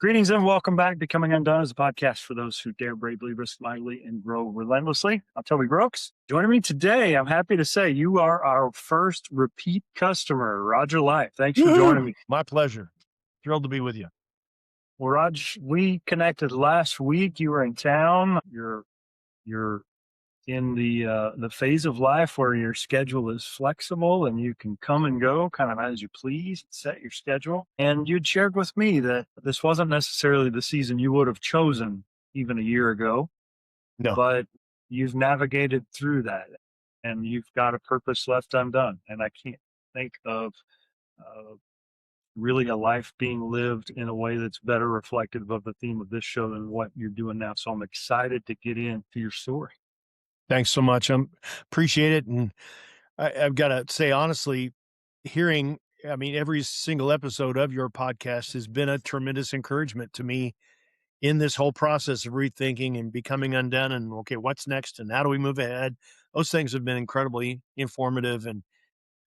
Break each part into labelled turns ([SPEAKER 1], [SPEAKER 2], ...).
[SPEAKER 1] Greetings and welcome back. Becoming Undone is a podcast for those who dare bravely, risk mightily, and grow relentlessly. I'm Toby Brooks. Joining me today, I'm happy to say you are our first repeat customer, Roger Lipe. Thanks for joining me.
[SPEAKER 2] My pleasure. Thrilled to be with you.
[SPEAKER 1] Well, Raj, we connected last week. You were in town. You're in the phase of life where your schedule is flexible and you can come and go kind of as you please, set your schedule. And you'd shared with me that this wasn't necessarily the season you would have chosen even a year ago,
[SPEAKER 2] No.
[SPEAKER 1] but you've navigated through that and you've got a purpose left undone. And I can't think of really a life being lived in a way that's better reflective of the theme of this show than what you're doing now. So I'm excited to get into your story.
[SPEAKER 2] Thanks so much. Appreciate it. And I've got to say, honestly, every single episode of your podcast has been a tremendous encouragement to me in this whole process of rethinking and becoming undone. And okay, what's next? And how do we move ahead? Those things have been incredibly informative and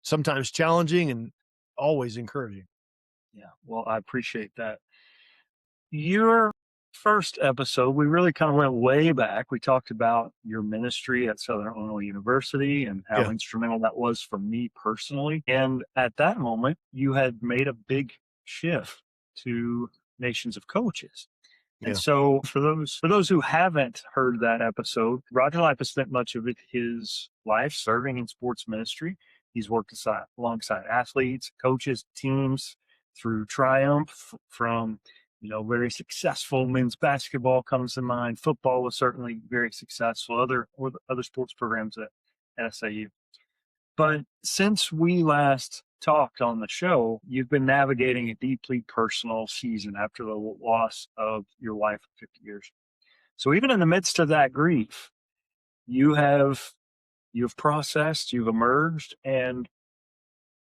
[SPEAKER 2] sometimes challenging and always encouraging.
[SPEAKER 1] Yeah, well, I appreciate that. Your first episode, we really kind of went way back. We talked about your ministry at Southern Illinois University and how instrumental that was for me personally. And at that moment, you had made a big shift to Nations of Coaches. And so for those who haven't heard that episode, Roger Lipe has spent much of his life serving in sports ministry. He's worked alongside athletes, coaches, teams through triumph from very successful men's basketball comes to mind. Football was certainly very successful, other sports programs at SIU. But since we last talked on the show, you've been navigating a deeply personal season after the loss of your wife of 50 years. So even in the midst of that grief, you've processed, you've emerged, and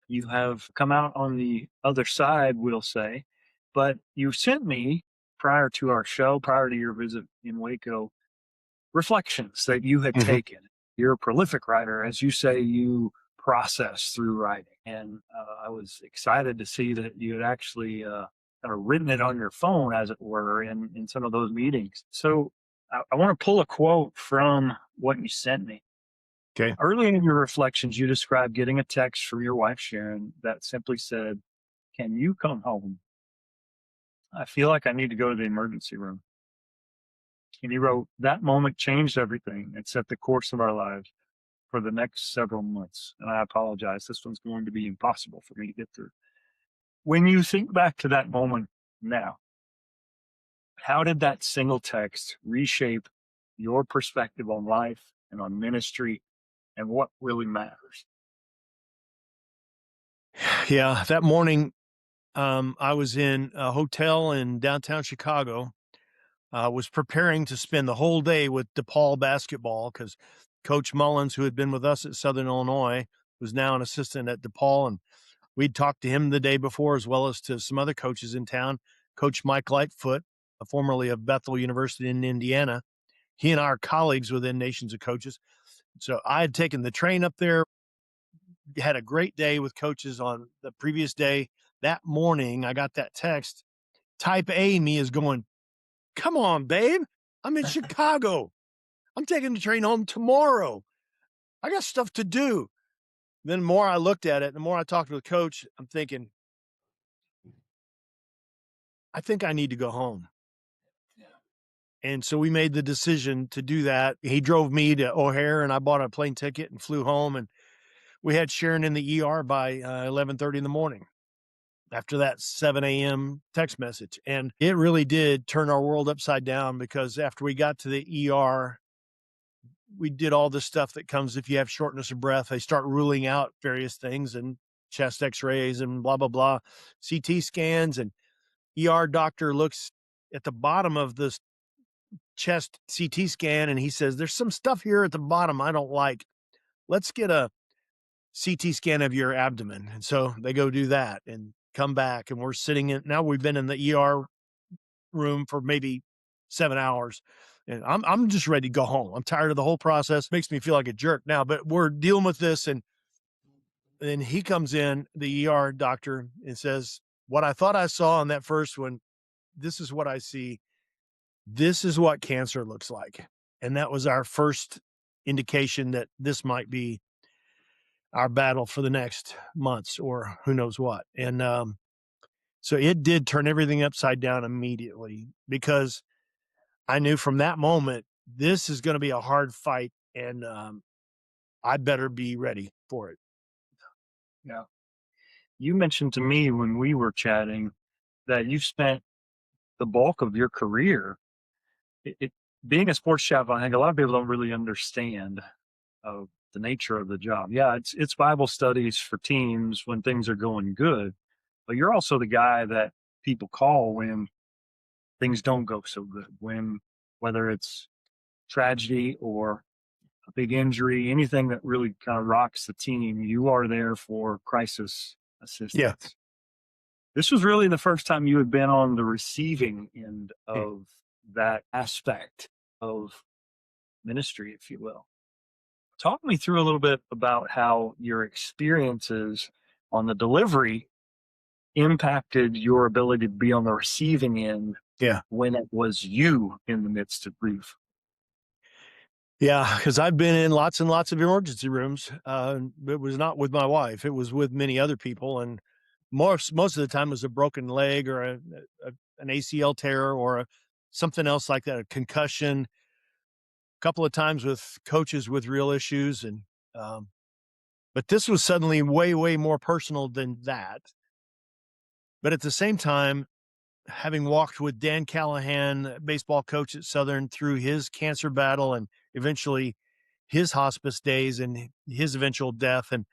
[SPEAKER 1] you have come out on the other side, we'll say. But you sent me, prior to our show, prior to your visit in Waco, reflections that you had taken. You're a prolific writer. As you say, you process through writing. And I was excited to see that you had actually kind of written it on your phone, as it were, in some of those meetings. So I want to pull a quote from what you sent me.
[SPEAKER 2] Okay.
[SPEAKER 1] Early in your reflections, you described getting a text from your wife, Sharon, that simply said, "Can you come home? I feel like I need to go to the emergency room." And he wrote, "That moment changed everything and set the course of our lives for the next several months." And I apologize. This one's going to be impossible for me to get through. When you think back to that moment now, how did that single text reshape your perspective on life and on ministry and what really matters?
[SPEAKER 2] Yeah, that morning, I was in a hotel in downtown Chicago. Was preparing to spend the whole day with DePaul basketball because Coach Mullins, who had been with us at Southern Illinois, was now an assistant at DePaul. And we'd talked to him the day before, as well as to some other coaches in town. Coach Mike Lightfoot, formerly of Bethel University in Indiana. He and I are colleagues within Nations of Coaches. So I had taken the train up there, had a great day with coaches on the previous day. That morning, I got that text. Type A me is going, "Come on, babe. I'm in Chicago. I'm taking the train home tomorrow. I got stuff to do." Then the more I looked at it, the more I talked to the coach, I'm thinking, I think I need to go home. And so we made the decision to do that. He drove me to O'Hare and I bought a plane ticket and flew home. And we had Sharon in the ER by 11:30 in the morning after that 7 a.m. text message. And it really did turn our world upside down because after we got to the ER, we did all this stuff that comes if you have shortness of breath. They start ruling out various things and chest x-rays and blah, blah, blah, CT scans. And ER doctor looks at the bottom of this chest CT scan and he says, "There's some stuff here at the bottom I don't like. Let's get a CT scan of your abdomen." And so they go do that and come back. And we're sitting in, now we've been in the ER room for maybe 7 hours. And I'm just ready to go home. I'm tired of the whole process. Makes me feel like a jerk now, but we're dealing with this. And then he comes in, the ER doctor, and says, "What I thought I saw on that first one, this is what I see. This is what cancer looks like. And that was our first indication that this might be our battle for the next months or who knows what. And so it did turn everything upside down immediately, because I knew from that moment, this is going to be a hard fight, and I better be ready for it.
[SPEAKER 1] Yeah. You mentioned to me when we were chatting that you spent the bulk of your career being a sports chaplain. I think a lot of people don't really understand the nature of the job. Yeah, it's Bible studies for teams when things are going good, but you're also the guy that people call when things don't go so good. Whether it's tragedy or a big injury, anything that really kind of rocks the team, you are there for crisis
[SPEAKER 2] Yeah.
[SPEAKER 1] assistance. This was really the first time you had been on the receiving end of that aspect of ministry, if you will. Talk me through a little bit about how your experiences on the delivery impacted your ability to be on the receiving end
[SPEAKER 2] Yeah.
[SPEAKER 1] when it was you in the midst of grief.
[SPEAKER 2] Yeah, because I've been in lots and lots of emergency rooms. It was not with my wife; it was with many other people, and most of the time it was a broken leg or an ACL tear or something else like that, a concussion. A couple of times with coaches with real issues, and but this was suddenly way more personal than that. But at the same time, having walked with Dan Callahan, baseball coach at Southern, through his cancer battle and eventually his hospice days and his eventual death, and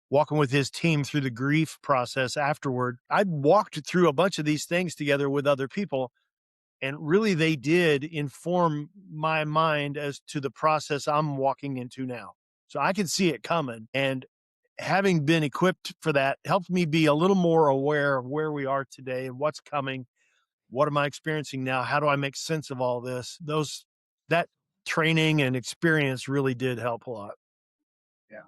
[SPEAKER 2] walking with his team through the grief process afterward, I walked through a bunch of these things together with other people. And really, they did inform my mind as to the process I'm walking into now. So I could see it coming. And having been equipped for that helped me be a little more aware of where we are today and what's coming. What am I experiencing now? How do I make sense of all this? That training and experience really did help a lot.
[SPEAKER 1] Yeah.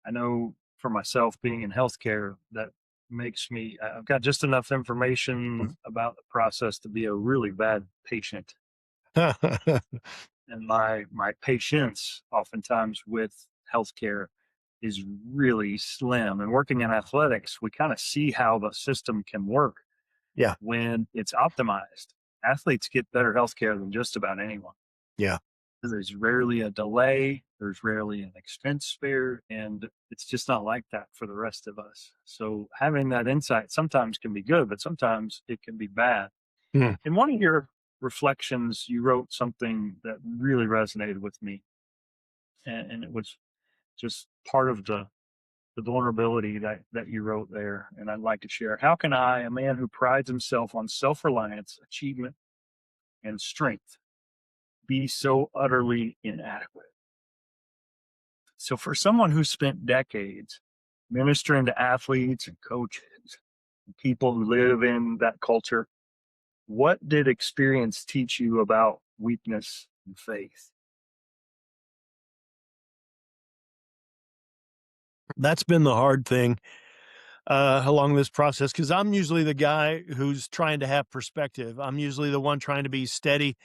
[SPEAKER 1] I know for myself, being in healthcare, that makes me, I've got just enough information about the process to be a really bad patient. And my patience oftentimes with healthcare is really slim. And working in athletics, we kind of see how the system can work
[SPEAKER 2] Yeah.
[SPEAKER 1] when it's optimized. Athletes get better healthcare than just about anyone.
[SPEAKER 2] Yeah.
[SPEAKER 1] There's rarely a delay, there's rarely an expense spare, and it's just not like that for the rest of us. So having that insight sometimes can be good, but sometimes it can be bad.
[SPEAKER 2] Mm.
[SPEAKER 1] In one of your reflections, you wrote something that really resonated with me, and it was just part of the vulnerability that you wrote there, and I'd like to share. How can I, a man who prides himself on self-reliance, achievement, and strength, be so utterly inadequate? So for someone who spent decades ministering to athletes and coaches, and people who live in that culture, what did experience teach you about weakness and faith?
[SPEAKER 2] That's been the hard thing along this process, because I'm usually the guy who's trying to have perspective. I'm usually the one trying to be steady,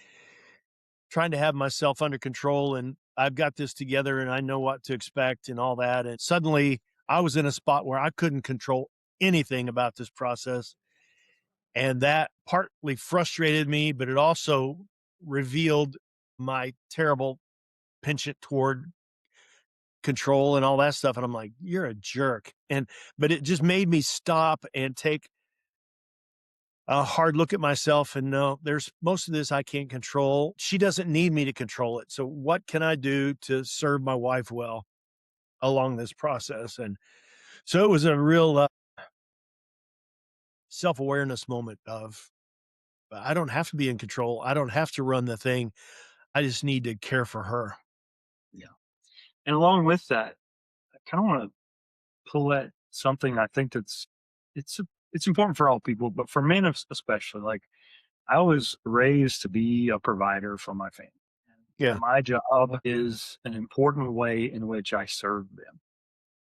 [SPEAKER 2] trying to have myself under control, and I've got this together and I know what to expect and all that. And suddenly I was in a spot where I couldn't control anything about this process. And that partly frustrated me, but it also revealed my terrible penchant toward control and all that stuff. And I'm like, you're a jerk. But it just made me stop and take a hard look at myself and know there's most of this I can't control. She doesn't need me to control it. So what can I do to serve my wife well along this process? And so it was a real self-awareness moment of, I don't have to be in control. I don't have to run the thing. I just need to care for her.
[SPEAKER 1] Yeah. And along with that, I kind of want to pull at something I think it's it's important for all people, but for men especially. Like, I was raised to be a provider for my family.
[SPEAKER 2] Yeah.
[SPEAKER 1] My job is an important way in which I serve them.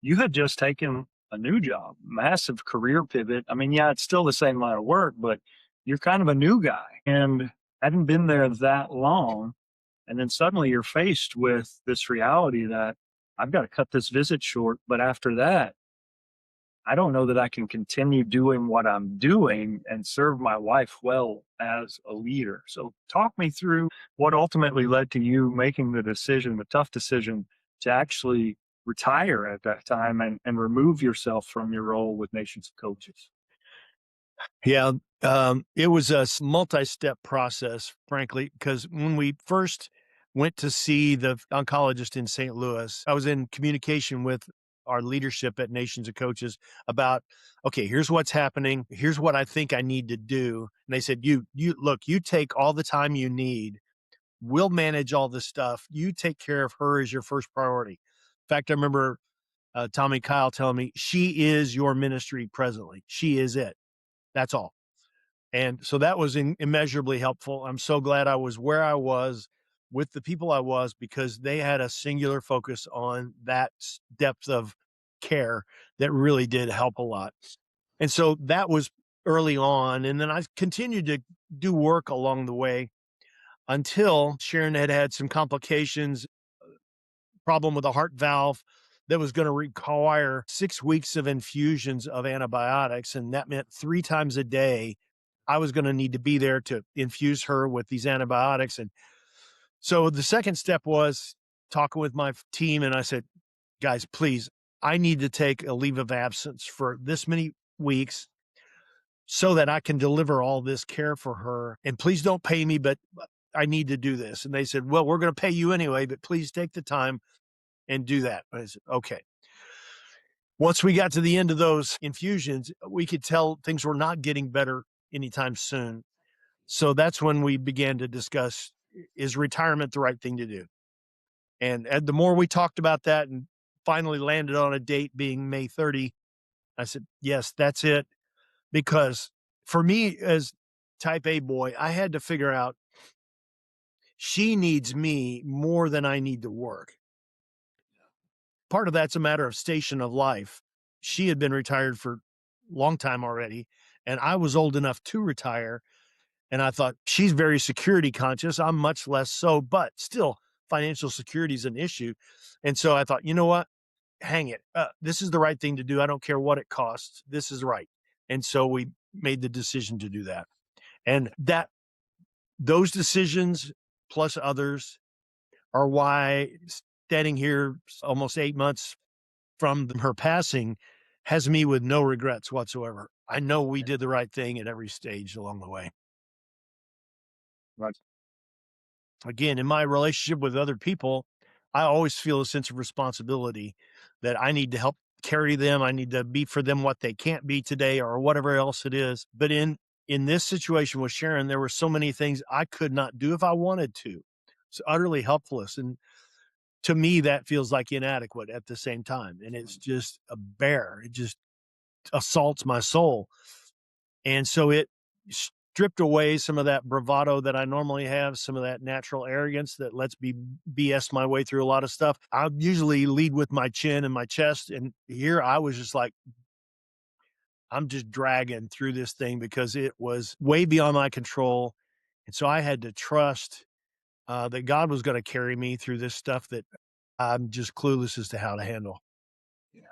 [SPEAKER 1] You had just taken a new job, massive career pivot. I mean, yeah, it's still the same line of work, but you're kind of a new guy and hadn't been there that long. And then suddenly you're faced with this reality that I've got to cut this visit short. But after that, I don't know that I can continue doing what I'm doing and serve my wife well as a leader. So, talk me through what ultimately led to you making the decision, the tough decision to actually retire at that time and remove yourself from your role with Nations of Coaches.
[SPEAKER 2] Yeah, it was a multi-step process, frankly, because when we first went to see the oncologist in St. Louis, I was in communication with our leadership at Nations of Coaches about, okay, here's what's happening. Here's what I think I need to do. And they said, you look, you take all the time you need. We'll manage all this stuff. You take care of her as your first priority. In fact, I remember Tommy Kyle telling me, she is your ministry presently. She is it. That's all. And so that was immeasurably helpful. I'm so glad I was where I was with the people I was, because they had a singular focus on that depth of care that really did help a lot. And so that was early on. And then I continued to do work along the way until Sharon had had some complications, problem with a heart valve that was going to require 6 weeks of infusions of antibiotics. And that meant 3 times a day I was going to need to be there to infuse her with these antibiotics. And so the second step was talking with my team. And I said, guys, please, I need to take a leave of absence for this many weeks so that I can deliver all this care for her. And please don't pay me, but I need to do this. And they said, well, we're going to pay you anyway, but please take the time and do that. I said, okay. Once we got to the end of those infusions, we could tell things were not getting better anytime soon. So that's when we began to discuss, is retirement the right thing to do? And the more we talked about that and finally landed on a date being May 30, I said, yes, that's it. Because for me as type A boy, I had to figure out, she needs me more than I need to work. Part of that's a matter of station of life. She had been retired for a long time already, and I was old enough to retire. And I thought, she's very security conscious. I'm much less so, but still financial security is an issue. And so I thought, you know what? Hang it. This is the right thing to do. I don't care what it costs. This is right. And so we made the decision to do that. And those decisions plus others are why standing here almost 8 months from her passing has me with no regrets whatsoever. I know we did the right thing at every stage along the way.
[SPEAKER 1] Right.
[SPEAKER 2] Again, in my relationship with other people, I always feel a sense of responsibility that I need to help carry them. I need to be for them what they can't be today or whatever else it is. But in this situation with Sharon, there were so many things I could not do if I wanted to. It's utterly helpless. And to me, that feels like inadequate at the same time. And it's just a bear. It just assaults my soul. And so it stripped away some of that bravado that I normally have, some of that natural arrogance that lets me BS my way through a lot of stuff. I usually lead with my chin and my chest. And here I was just like, I'm just dragging through this thing because it was way beyond my control. And so I had to trust that God was going to carry me through this stuff that I'm just clueless as to how to handle.
[SPEAKER 1] Yeah.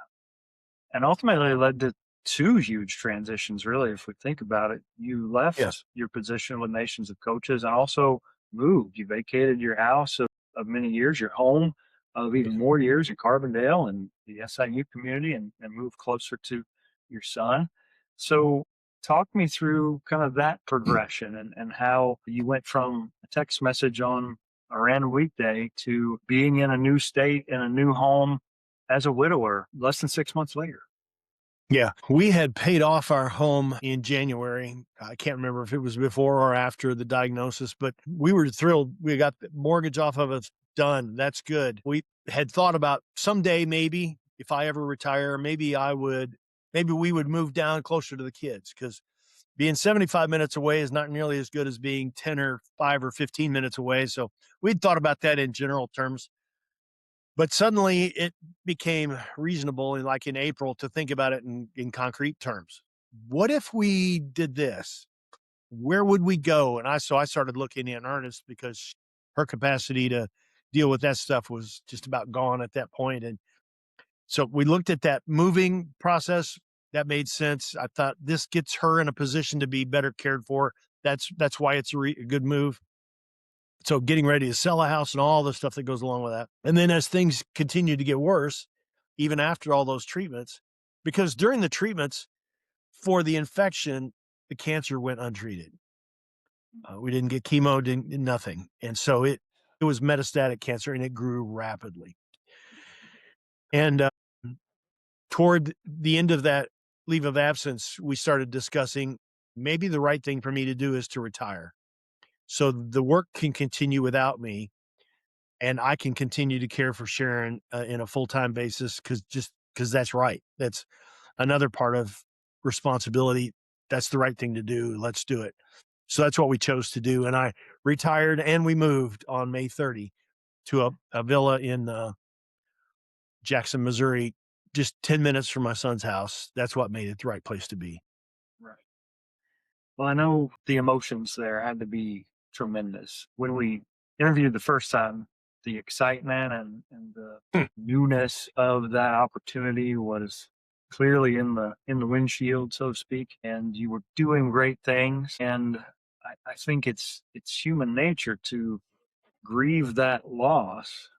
[SPEAKER 1] And ultimately it led to two huge transitions, really, if we think about it. You left
[SPEAKER 2] Yes.
[SPEAKER 1] your position with Nations of Coaches and also moved. You vacated your house of many years, your home of even more years in Carbondale and the SIU community, and moved closer to your son. So talk me through kind of that progression and how you went from a text message on a random weekday to being in a new state in a new home as a widower less than 6 months later.
[SPEAKER 2] Yeah, we had paid off our home in January. I can't remember if it was before or after the diagnosis, but we were thrilled. We got the mortgage off of it done. That's good. We had thought about someday, maybe if I ever retire, maybe we would move down closer to the kids, because being 75 minutes away is not nearly as good as being 10 or 5 or 15 minutes away. So we'd thought about that in general terms. But suddenly it became reasonable, like in April, to think about it in concrete terms. What if we did this? where would we go? And I started looking in earnest because her capacity to deal with that stuff was just about gone at that point. And so we looked at that moving process. That made sense. I thought this gets her in a position to be better cared for. That's why it's a good move. So getting ready to sell a house and all the stuff that goes along with that. And then as things continued to get worse, even after all those treatments, because during the treatments for the infection, the cancer went untreated. We didn't get chemo, didn't nothing. And so it was metastatic cancer and it grew rapidly. And toward the end of that leave of absence, we started discussing maybe the right thing for me to do is to retire. So the work can continue without me and I can continue to care for Sharon in a full-time basis because that's right. That's another part of responsibility. That's the right thing to do. Let's do it. So that's what we chose to do. And I retired and we moved on May 30 to a villa in Jackson, Missouri, just 10 minutes from my son's house. That's what made it the right place to be.
[SPEAKER 1] Right. Well, I know the emotions there had to be tremendous. When we interviewed the first time, the excitement and the newness of that opportunity was clearly in the windshield, so to speak, and you were doing great things. And I think it's human nature to grieve that loss,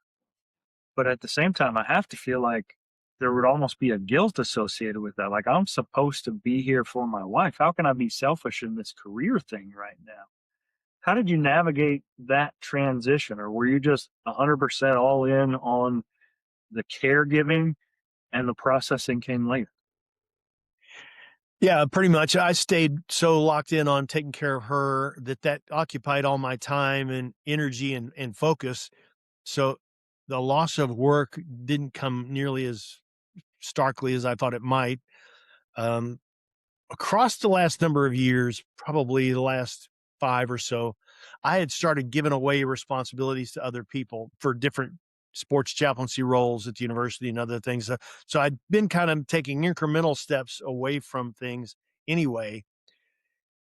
[SPEAKER 1] but at the same time, I have to feel like there would almost be a guilt associated with that. Like I'm supposed to be here for my wife. How can I be selfish in this career thing right now? How did you navigate that transition, or were you just 100% all in on the caregiving and the processing came later?
[SPEAKER 2] Yeah, pretty much. I stayed so locked in on taking care of her that occupied all my time and energy and focus. So the loss of work didn't come nearly as starkly as I thought it might. Um, Across the last number of years, probably the last 5 or so, I had started giving away responsibilities to other people for different sports chaplaincy roles at the university and other things. So I'd been kind of taking incremental steps away from things anyway,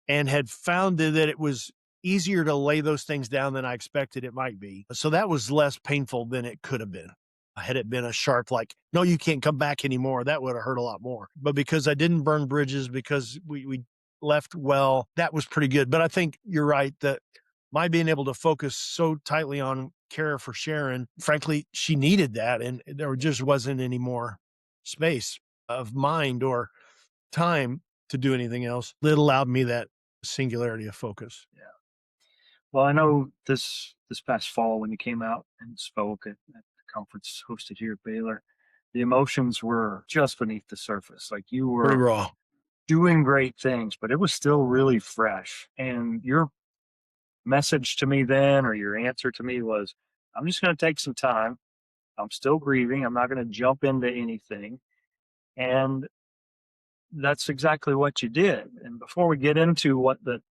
[SPEAKER 2] and had found that it was easier to lay those things down than I expected it might be. So that was less painful than it could have been. Had it been a sharp, like, no, you can't come back anymore, that would have hurt a lot more. But because I didn't burn bridges, because we left well, that was pretty good. But I think you're right that my being able to focus so tightly on care for Sharon, frankly, she needed that. And there just wasn't any more space of mind or time to do anything else. It allowed me that singularity of focus.
[SPEAKER 1] Yeah. Well, I know this past fall when you came out and spoke at the conference hosted here at Baylor, the emotions were just beneath the surface. Like you
[SPEAKER 2] Pretty
[SPEAKER 1] were
[SPEAKER 2] raw.
[SPEAKER 1] doing great things, but it was still really fresh. And your message to me then, or your answer to me was, I'm just going to take some time. I'm still grieving. I'm not going to jump into anything. And that's exactly what you did. And before we get into what that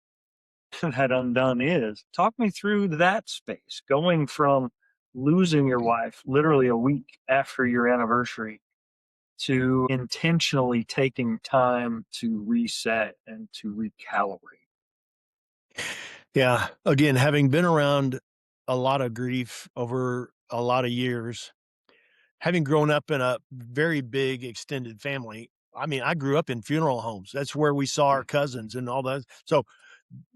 [SPEAKER 1] undone is, talk me through that space, going from losing your wife literally a week after your anniversary to intentionally taking time to reset and to recalibrate.
[SPEAKER 2] Yeah. Again, having been around a lot of grief over a lot of years, having grown up in a very big extended family. I mean, I grew up in funeral homes. That's where we saw our cousins and all that. So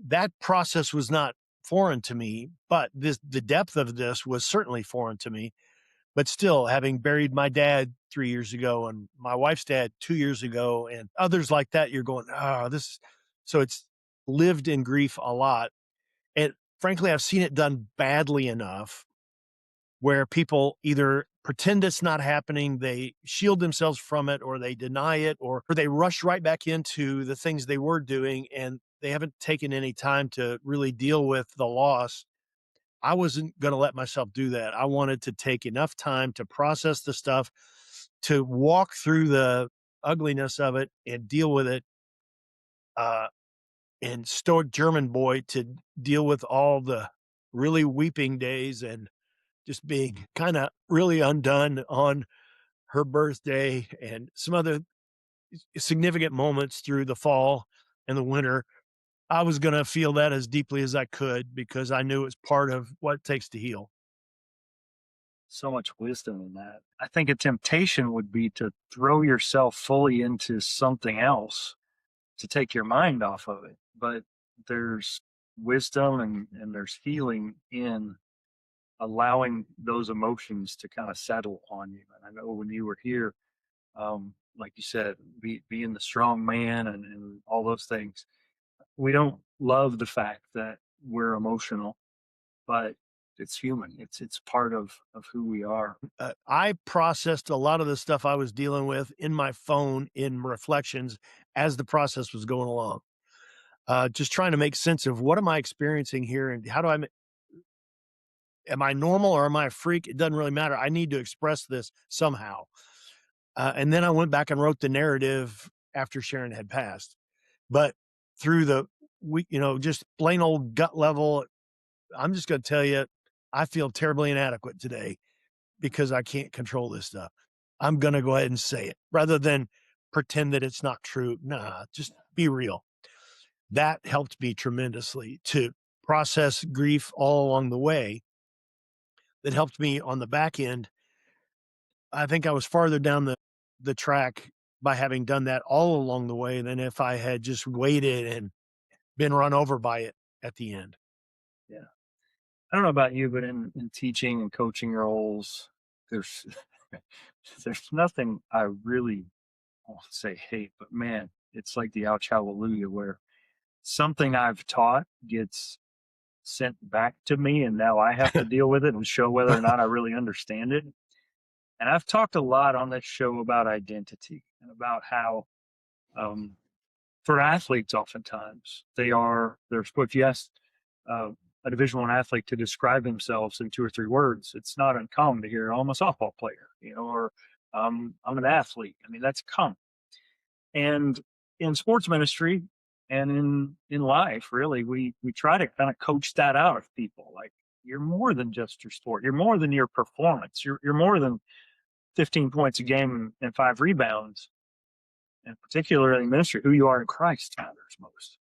[SPEAKER 2] that process was not foreign to me, but the depth of this was certainly foreign to me. But still, having buried my dad 3 years ago and my wife's dad 2 years ago and others like that, you're going, so it's lived in grief a lot. And frankly, I've seen it done badly enough where people either pretend it's not happening, they shield themselves from it, or they deny it, or they rush right back into the things they were doing and they haven't taken any time to really deal with the loss. I wasn't going to let myself do that. I wanted to take enough time to process the stuff, to walk through the ugliness of it and deal with it. And stoic German boy to deal with all the really weeping days and just being kind of really undone on her birthday and some other significant moments through the fall and the winter. I was going to feel that as deeply as I could because I knew it was part of what it takes to heal.
[SPEAKER 1] So much wisdom in that. I think a temptation would be to throw yourself fully into something else to take your mind off of it. But there's wisdom and there's healing in allowing those emotions to kind of settle on you. And I know when you were here, like you said, being the strong man and all those things, we don't love the fact that we're emotional, but it's human. It's part of who we are.
[SPEAKER 2] I processed a lot of the stuff I was dealing with in my phone in reflections as the process was going along. Just trying to make sense of what am I experiencing here and how do am I normal or am I a freak? It doesn't really matter. I need to express this somehow. And then I went back and wrote the narrative after Sharon had passed. But through the week, just plain old gut level, I'm just going to tell you, I feel terribly inadequate today because I can't control this stuff. I'm going to go ahead and say it rather than pretend that it's not true. Nah, just be real. That helped me tremendously to process grief all along the way. That helped me on the back end. I think I was farther down the track by having done that all along the way than if I had just waited and been run over by it at the end.
[SPEAKER 1] Yeah. I don't know about you, but in teaching and coaching roles, there's there's nothing I really won't say hate, but man, it's like the ouch hallelujah where something I've taught gets sent back to me and now I have to deal with it and show whether or not I really understand it. And I've talked a lot on this show about identity and about how um, for athletes, oftentimes there's if you ask a Division I athlete to describe themselves in 2 or 3 words, it's not uncommon to hear, "Oh, I'm a softball player," or "I'm an athlete." I mean, that's common. And in sports ministry and in life, really, we try to kind of coach that out of people. Like, you're more than just your sport. You're more than your performance. You're more than 15 points a game and 5 rebounds. And particularly in ministry, who you are in Christ matters most.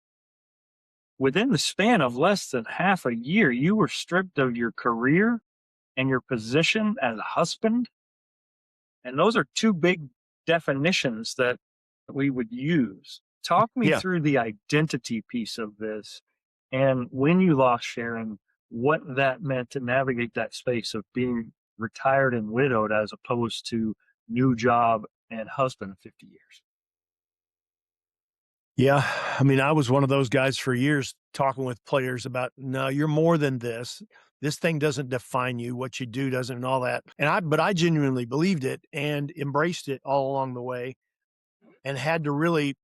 [SPEAKER 1] Within the span of less than half a year, you were stripped of your career and your position as a husband. And those are 2 big definitions that we would use. Talk me
[SPEAKER 2] Yeah.
[SPEAKER 1] through the identity piece of this. And when you lost Sharon, what that meant to navigate that space of being retired and widowed as opposed to new job and husband of 50 years.
[SPEAKER 2] Yeah. I mean, I was one of those guys for years talking with players about, no, you're more than this. This thing doesn't define you. What you do doesn't, and all that. But I genuinely believed it and embraced it all along the way and had to really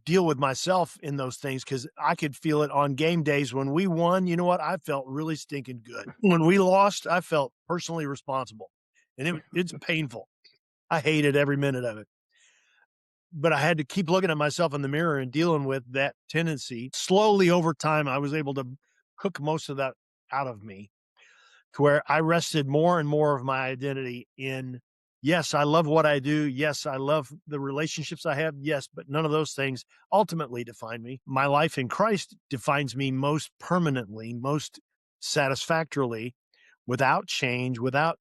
[SPEAKER 2] deal with myself in those things because I could feel it on game days. When we won, you know what? I felt really stinking good. When we lost, I felt personally responsible and it's painful. I hated every minute of it. But I had to keep looking at myself in the mirror and dealing with that tendency. Slowly over time, I was able to cook most of that out of me to where I rested more and more of my identity in, yes, I love what I do. Yes, I love the relationships I have. Yes, but none of those things ultimately define me. My life in Christ defines me most permanently, most satisfactorily, without change, without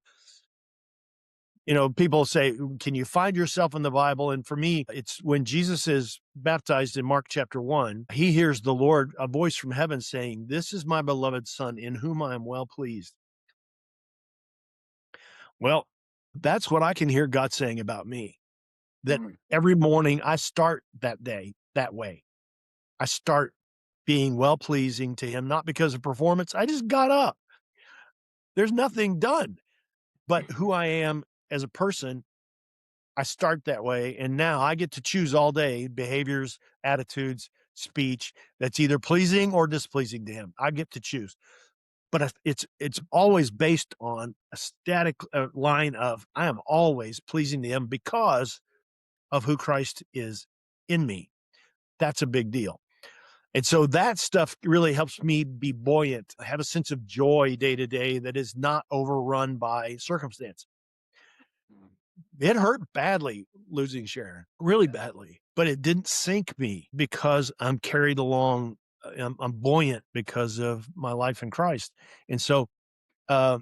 [SPEAKER 2] people say, can you find yourself in the Bible? And for me, it's when Jesus is baptized in Mark chapter 1, he hears the Lord, a voice from heaven saying, "This is my beloved son in whom I am well pleased." Well, that's what I can hear God saying about me, that every morning I start that day that way. I start being well pleasing to him, not because of performance. I just got up. There's nothing done, but who I am as a person, I start that way, and now I get to choose all day behaviors, attitudes, speech that's either pleasing or displeasing to him. I get to choose. But if it's always based on a static line of I am always pleasing to him because of who Christ is in me. That's a big deal. And so that stuff really helps me be buoyant, have a sense of joy day to day that is not overrun by circumstance. It hurt badly losing Sharon, really badly, but it didn't sink me because I'm carried along I'm buoyant because of my life in Christ. And so, uh,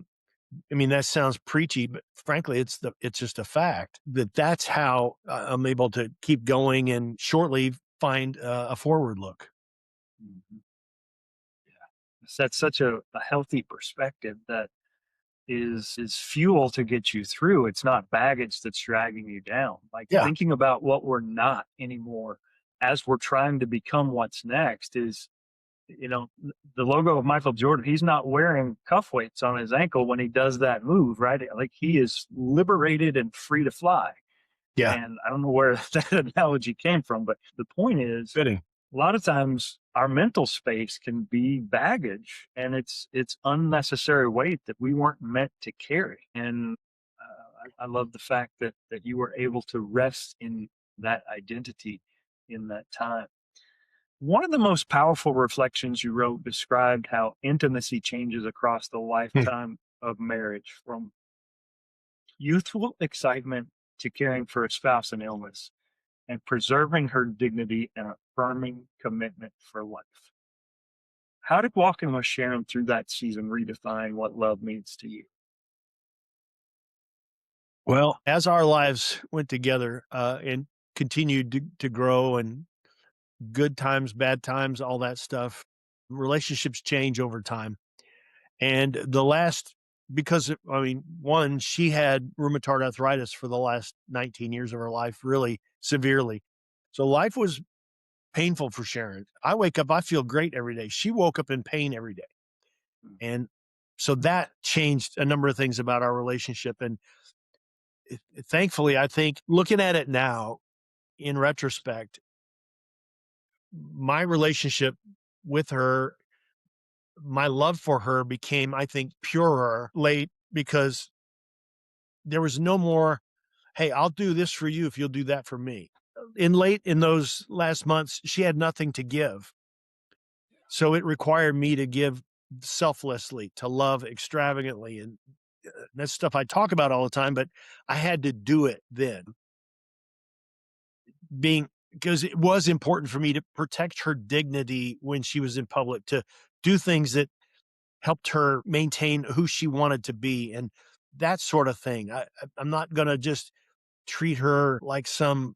[SPEAKER 2] I mean, that sounds preachy, but frankly, it's just a fact that that's how I'm able to keep going and shortly find a forward look.
[SPEAKER 1] Mhm. That's such a healthy perspective that is fuel to get you through. It's not baggage that's dragging you down. Like
[SPEAKER 2] Yeah.
[SPEAKER 1] thinking about what we're not anymore as we're trying to become what's next is, the logo of Michael Jordan, he's not wearing cuff weights on his ankle when he does that move, right? Like he is liberated and free to fly.
[SPEAKER 2] Yeah.
[SPEAKER 1] And I don't know where that analogy came from, but the point is
[SPEAKER 2] Fitting.
[SPEAKER 1] a lot of times our mental space can be baggage and it's unnecessary weight that we weren't meant to carry. And I love the fact that you were able to rest in that identity in that time. One of the most powerful reflections you wrote described how intimacy changes across the
[SPEAKER 2] Hmm.
[SPEAKER 1] lifetime of marriage, from youthful excitement to caring for a spouse in illness and preserving her dignity and affirming commitment for life. How did walking with Sharon through that season redefine what love means to you?
[SPEAKER 2] Well, as our lives went together and continued to grow, and good times, bad times, all that stuff, relationships change over time. And because I mean, one, she had rheumatoid arthritis for the last 19 years of her life, really severely. So life was painful for Sharon. I wake up, I feel great every day. She woke up in pain every day.
[SPEAKER 1] Mm.
[SPEAKER 2] And so that changed a number of things about our relationship. And thankfully, I think looking at it now in retrospect, my relationship with her, my love for her became, I think, purer late because there was no more, hey, I'll do this for you if you'll do that for me. In those last months, she had nothing to give. So it required me to give selflessly, to love extravagantly. And that's stuff I talk about all the time, but I had to do it then, being because it was important for me to protect her dignity when she was in public, to do things that helped her maintain who she wanted to be and that sort of thing. I'm not going to just treat her like some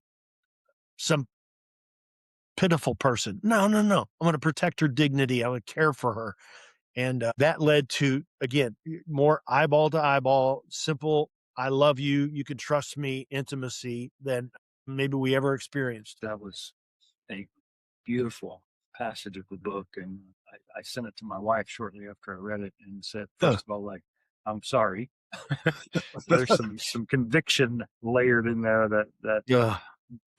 [SPEAKER 2] pitiful person. No, no, no. I'm going to protect her dignity. I would care for her. And that led to, again, more eyeball to eyeball, simple, I love you, you can trust me, intimacy than maybe we ever experienced.
[SPEAKER 1] That was a beautiful passage of the book. And I sent it to my wife shortly after I read it and said,
[SPEAKER 2] Huh.
[SPEAKER 1] first of all, like, I'm sorry. There's some conviction layered in there that
[SPEAKER 2] Yeah.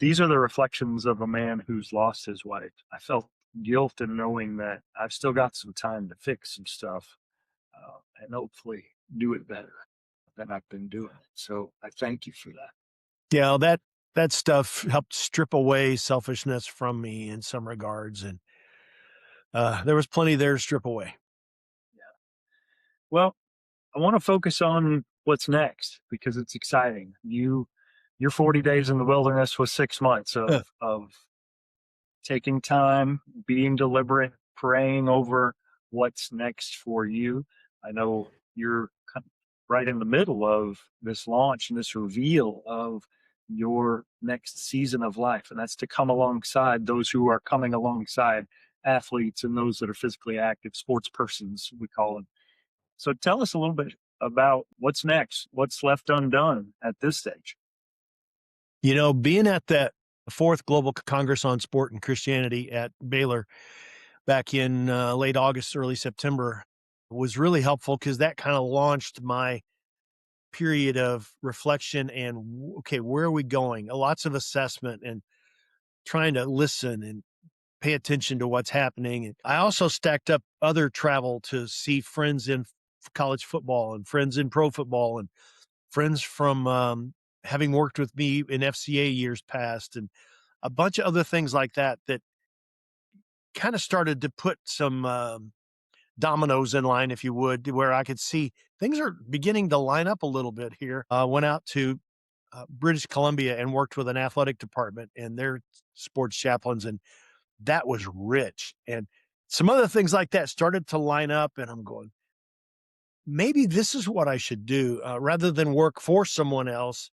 [SPEAKER 1] these are the reflections of a man who's lost his wife. I felt guilt in knowing that I've still got some time to fix some stuff and hopefully do it better than I've been doing. So I thank you for that.
[SPEAKER 2] Yeah, that stuff helped strip away selfishness from me in some regards, and, there was plenty there to strip away.
[SPEAKER 1] Yeah. Well, I want to focus on what's next because it's exciting. Your 40 days in the wilderness was 6 months
[SPEAKER 2] Uh,
[SPEAKER 1] of taking time, being deliberate, praying over what's next for you. I know you're right in the middle of this launch and this reveal of your next season of life, and that's to come alongside those who are coming alongside athletes and those that are physically active, sports persons, we call them. So tell us a little bit about what's next, what's left undone at this stage.
[SPEAKER 2] being at that fourth Global Congress on Sport and Christianity at Baylor back in late August, early September was really helpful because that kind of launched my period of reflection and okay, where are we going? Lots of assessment and trying to listen and pay attention to what's happening. And I also stacked up other travel to see friends in college football and friends in pro football and friends from having worked with me in FCA years past and a bunch of other things like that that kind of started to put some dominoes in line, if you would, where I could see things are beginning to line up a little bit here. Went out to British Columbia and worked with an athletic department and their sports chaplains, and that was rich. And some other things like that started to line up, and I'm going, maybe this is what I should do. Rather than work for someone else,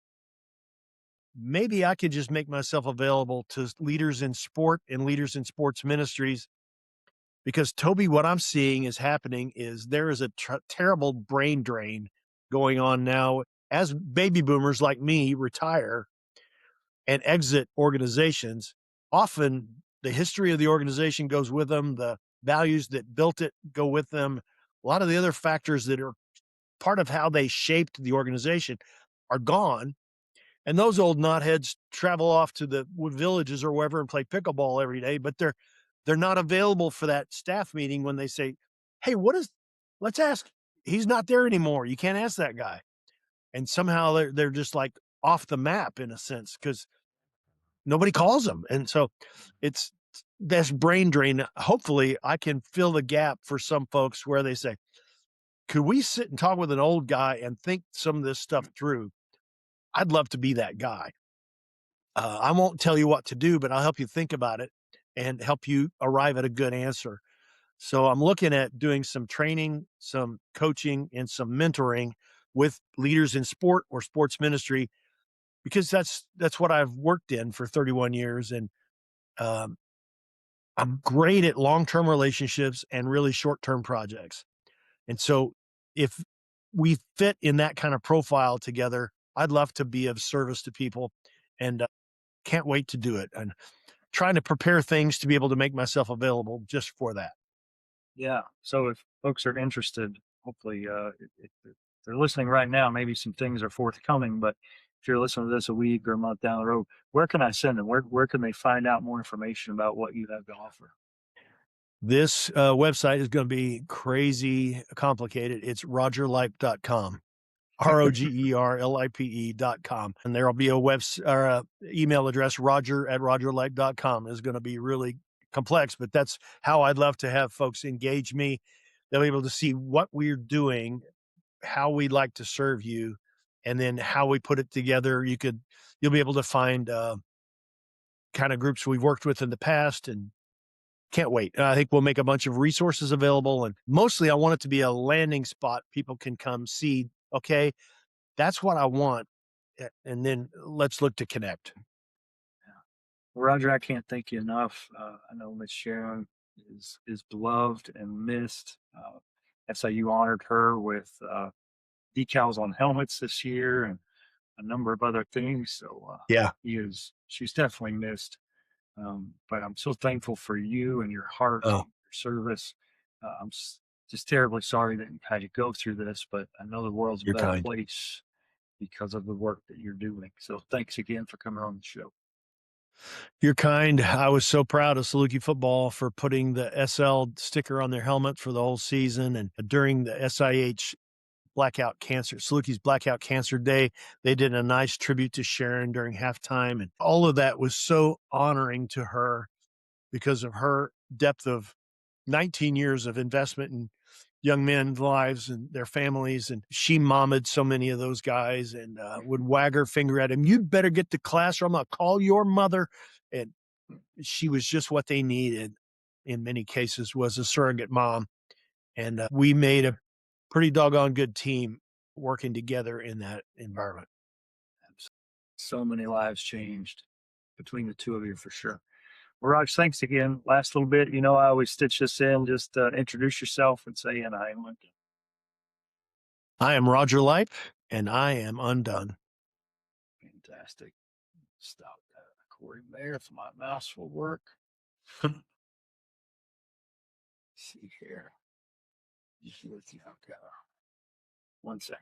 [SPEAKER 2] maybe I could just make myself available to leaders in sport and leaders in sports ministries. Because Toby, what I'm seeing is happening is there is a terrible brain drain going on now as baby boomers like me retire and exit organizations. Often the history of the organization goes with them, the values that built it go with them. A lot of the other factors that are part of how they shaped the organization are gone. And those old knotheads travel off to the villages or wherever and play pickleball every day, but they're not available for that staff meeting when they say, "Hey, let's ask." He's not there anymore. You can't ask that guy. And somehow they're just like off the map in a sense because nobody calls them. And so it's this brain drain. Hopefully I can fill the gap for some folks where they say, could we sit and talk with an old guy and think some of this stuff through? I'd love to be that guy. I won't tell you what to do, but I'll help you think about it and help you arrive at a good answer. So I'm looking at doing some training, some coaching, and some mentoring with leaders in sport or sports ministry, because that's what I've worked in for 31 years. And um, I'm great at long-term relationships and really short-term projects. And so if we fit in that kind of profile together, I'd love to be of service to people and can't wait to do it. And trying to prepare things to be able to make myself available just for that.
[SPEAKER 1] Yeah. So if folks are interested, hopefully, if they're listening right now, maybe some things are forthcoming. But if you're listening to this a week or a month down the road, where can I send them? Where can they find out more information about what you have to offer?
[SPEAKER 2] This website is going to be crazy complicated. It's rogerlipe.com. ROGERLIPE.com. And there'll be a email address, roger@rogerlipe.com is going to be really complex, but that's how I'd love to have folks engage me. They'll be able to see what we're doing, how we like to serve you, and then how we put it together. You'll be able to find kind of groups we've worked with in the past and can't wait. I think we'll make a bunch of resources available, and mostly I want it to be a landing spot. People can come see, okay, that's what I want. And then let's look to connect.
[SPEAKER 1] Well, Roger, I can't thank you enough. I know Miss Sharon is beloved and missed. SIU honored her with decals on helmets this year and a number of other things. So
[SPEAKER 2] Yeah.
[SPEAKER 1] she's definitely missed. But I'm so thankful for you and your heart, and your service. I'm just terribly sorry that you had to go through this, but I know the world's a
[SPEAKER 2] You're
[SPEAKER 1] better
[SPEAKER 2] kind.
[SPEAKER 1] place because of the work that you're doing. So thanks again for coming on the show.
[SPEAKER 2] You're kind. I was so proud of Saluki football for putting the SL sticker on their helmet for the whole season. And during the SIH Saluki's Blackout Cancer Day, they did a nice tribute to Sharon during halftime. And all of that was so honoring to her because of her depth of 19 years of investment in young men's lives and their families. And she mommed so many of those guys and would wag her finger at him. You'd better get to class or I'm going to call your mother. And she was just what they needed in many cases, was a surrogate mom. And we made a pretty doggone good team working together in that environment.
[SPEAKER 1] So many lives changed between the two of you for sure. Well, Raj, thanks again. Last little bit, I always stitch this in. Just introduce yourself and say, and I am undone.
[SPEAKER 2] I am Roger Lipe, and I am undone.
[SPEAKER 1] Fantastic. Stop that recording there if my mouse will work. See here. Just let you know. 1 second.